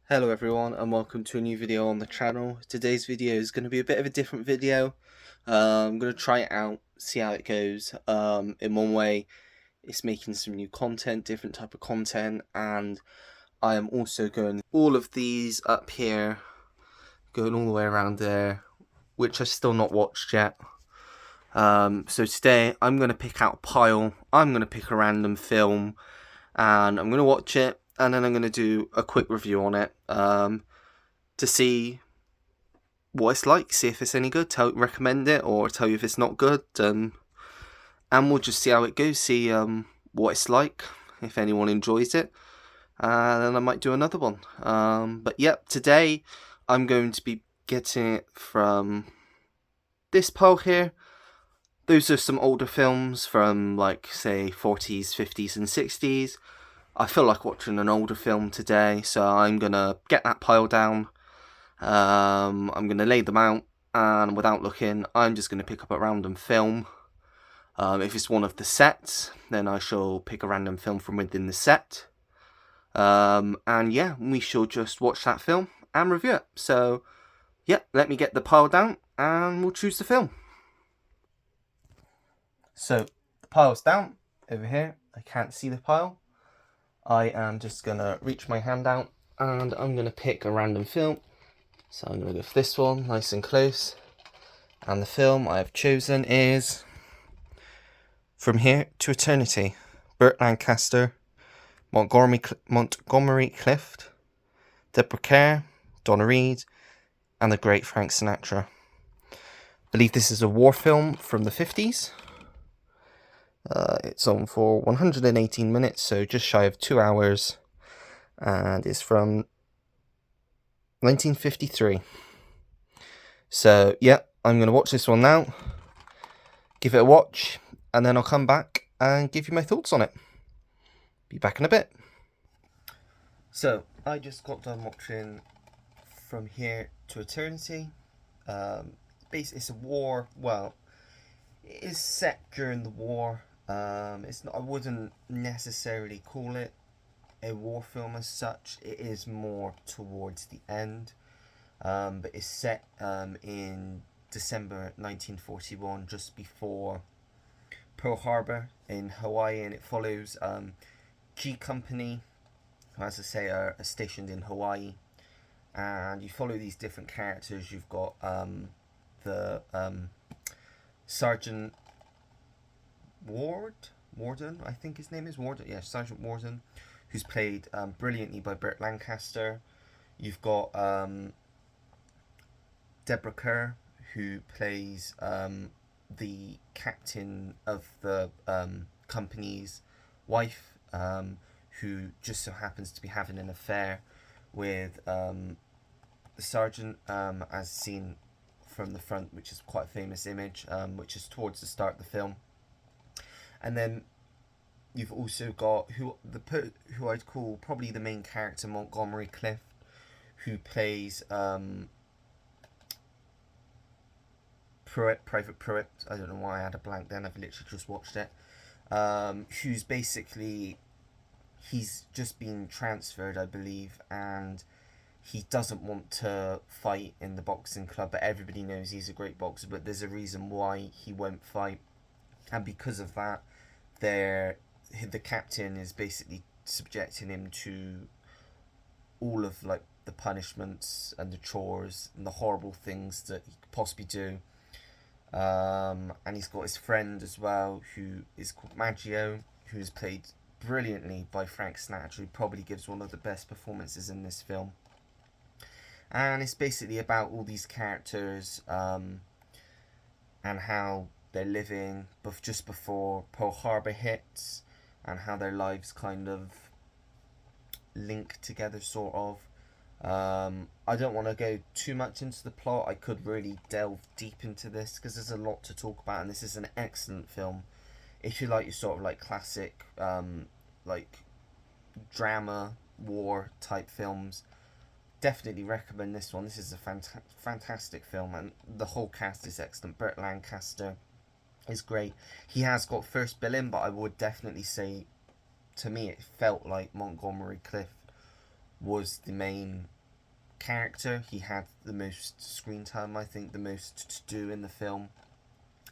Hello everyone and welcome to a new video on the channel. Today's video is going to be a bit of a different video. I'm going to try it out, see how it goes. In one way, it's making some new content, different type of content, and I am also going all of these up here, going all the way around there, which I've still not watched yet. So today I'm going to pick out a pile, I'm going to pick a random film, and I'm going to watch it, and then I'm going to do a quick review on it. To see what it's like, see if it's any good, recommend it or tell you if it's not good, and we'll just see how it goes, see what it's like, if anyone enjoys it, and then I might do another one. But yep, today I'm going to be getting it from this pile here. Those are some older films from, like, say 40s, 50s and 60s. I feel like watching an older film today, so I'm gonna get that pile down. I'm going to lay them out, and without looking, I'm just going to pick up a random film. If it's one of the sets, then I shall pick a random film from within the set. And yeah, we shall just watch that film and review it. So, yeah, let me get the pile down, and we'll choose the film. So, the pile's down, over here. I can't see the pile. I am just going to reach my hand out, and I'm going to pick a random film. So I'm going to go for this one, nice and close. And the film I have chosen is From Here to Eternity. Burt Lancaster, Montgomery Clift, Deborah Kerr, Donna Reed, and the great Frank Sinatra. I believe this is a war film from the 50s. It's on for 118 minutes, so just shy of 2 hours. And it's from 1953. So, yeah, I'm going to watch this one now, give it a watch, and then I'll come back and give you my thoughts on it. Be back in a bit. So, I just got done watching From Here to Eternity. Basically, it's a war, well, it is set during the war. It's not, I wouldn't necessarily call it a war film as such. It is more towards the end. But it's set in December 1941, just before Pearl Harbor in Hawaii, and it follows G Company, who, as I say, are stationed in Hawaii, and you follow these different characters. You've got the Sergeant Warden, I think his name is Warden. Yeah, Sergeant Warden, who's played brilliantly by Burt Lancaster. You've got Deborah Kerr, who plays the captain of the company's wife, who just so happens to be having an affair with the sergeant, as seen from the front, which is quite a famous image, which is towards the start of the film. And then you've also got who I'd call probably the main character, Montgomery Clift, who plays Private Pruitt. I don't know why I had a blank then. I've literally just watched it. Who's basically, he's just been transferred, I believe, and he doesn't want to fight in the boxing club, but everybody knows he's a great boxer, but there's a reason why he won't fight, and because of that, the captain is basically subjecting him to all of, like, the punishments and the chores and the horrible things that he could possibly do. And he's got his friend as well, who is called Maggio, who is played brilliantly by Frank Sinatra, who probably gives one of the best performances in this film. And it's basically about all these characters and how they're living just before Pearl Harbor hits, and how their lives kind of link together, sort of. I don't want to go too much into the plot. I could really delve deep into this because there's a lot to talk about, and this is an excellent film. If you like your sort of like classic, like drama, war type films, definitely recommend this one. This is a fantastic film, and the whole cast is excellent. Burt Lancaster is great. He has got first billing, but I would definitely say, to me, it felt like Montgomery Clift was the main character. He had the most screen time, I think, the most to do in the film.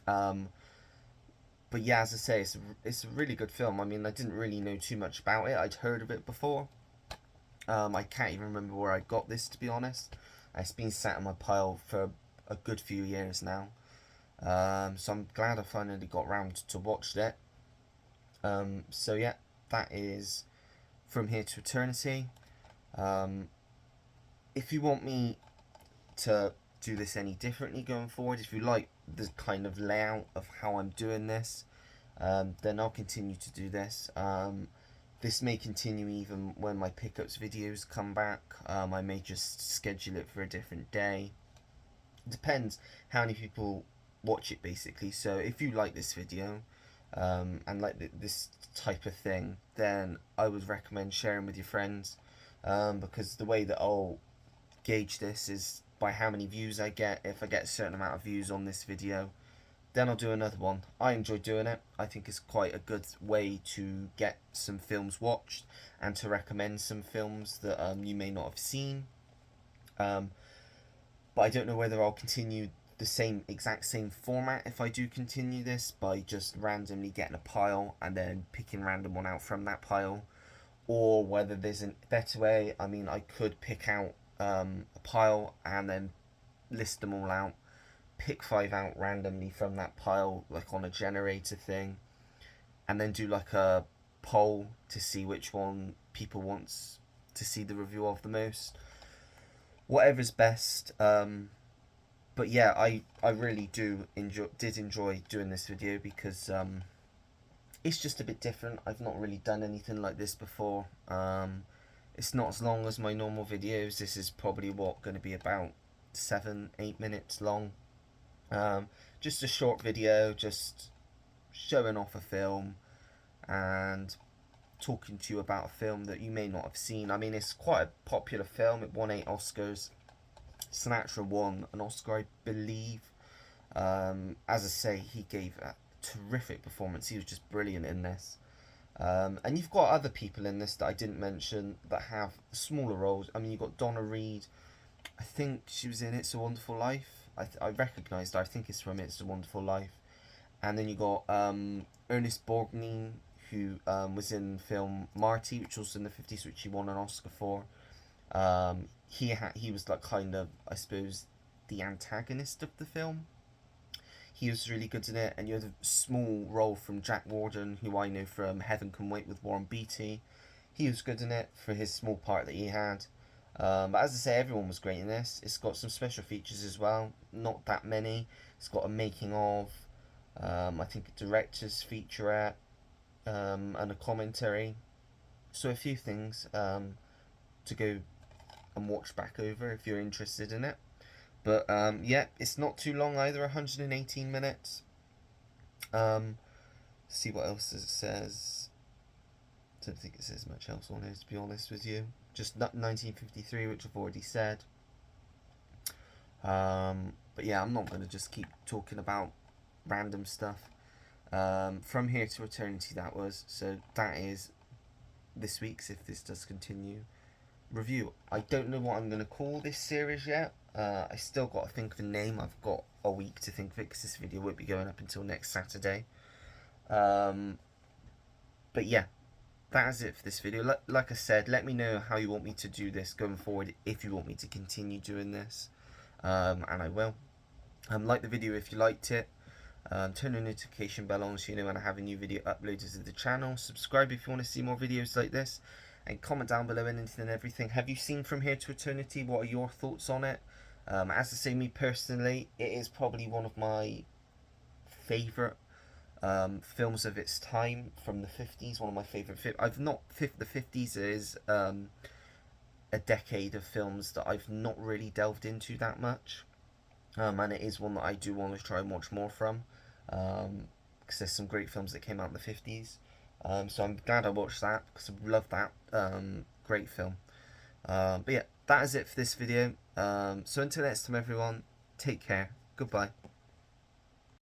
But yeah, as I say, it's a really good film. I mean, I didn't really know too much about it. I'd heard of it before. I can't even remember where I got this, to be honest. It's been sat in my pile for a good few years now. So I'm glad I finally got round to watch it. So yeah, that is From Here to Eternity. If you want me to do this any differently going forward, if you like the kind of layout of how I'm doing this, then I'll continue to do this. This may continue even when my pickups videos come back. I may just schedule it for a different day. It depends how many people watch it, basically. So if you like this video and like this type of thing, then I would recommend sharing with your friends, because the way that I'll gauge this is by how many views I get. If I get a certain amount of views on this video, then I'll do another one. I enjoy doing it. I think it's quite a good way to get some films watched and to recommend some films that you may not have seen. But I don't know whether I'll continue the exact same format if I do continue this, by just randomly getting a pile and then picking random one out from that pile, or whether there's a better way. I mean, I could pick out a pile and then list them all out, pick 5 out randomly from that pile, like on a generator thing, and then do like a poll to see which one people want to see the review of the most. Whatever's best. But yeah, I really did enjoy doing this video, because it's just a bit different. I've not really done anything like this before. It's not as long as my normal videos. This is probably going to be about 7-8 minutes long. Just a short video, just showing off a film and talking to you about a film that you may not have seen. I mean, it's quite a popular film. It won 8 Oscars. Sinatra won an Oscar, I believe. As I say, he gave a terrific performance. He was just brilliant in this. And you've got other people in this that I didn't mention that have smaller roles. I mean, you've got Donna Reed. I think she was in It's a Wonderful Life. I recognised her. I think it's from It's a Wonderful Life. And then you got Ernest Borgnine, who was in the film Marty, which was in the 50s, which he won an Oscar for. He was like kind of, I suppose, the antagonist of the film. He was really good in it. And you had a small role from Jack Warden, who I know from Heaven Can Wait with Warren Beatty. He was good in it for his small part that he had. But as I say, everyone was great in this. It's got some special features as well. Not that many. It's got a making of, I think a director's featurette, and a commentary. So a few things to go and watch back over if you're interested in it. But yeah, it's not too long either, 118 minutes. See what else it says. Don't think it says much else on here, to be honest with you. Just 1953, which I've already said. But yeah, I'm not going to just keep talking about random stuff. From Here to Eternity, that was. So that is this week's, if this does continue, review. I don't know what I'm going to call this series yet. I still got to think of a name. I've got a week to think of it, because this video won't be going up until next Saturday. But yeah, that is it for this video. Like I said, let me know how you want me to do this going forward, if you want me to continue doing this, and I will. Like the video if you liked it. Turn the notification bell on so you know when I have a new video uploaded to the channel. Subscribe if you want to see more videos like this, and comment down below anything and everything. Have you seen From Here to Eternity? What are your thoughts on it? As I say, me personally, it is probably one of my favourite films of its time from the 50s. One of my favourite the 50s is a decade of films that I've not really delved into that much, and it is one that I do want to try and watch more from, because there's some great films that came out in the 50s. So I'm glad I watched that, because I love that great film. But yeah, that is it for this video. So until next time, everyone, take care. Goodbye.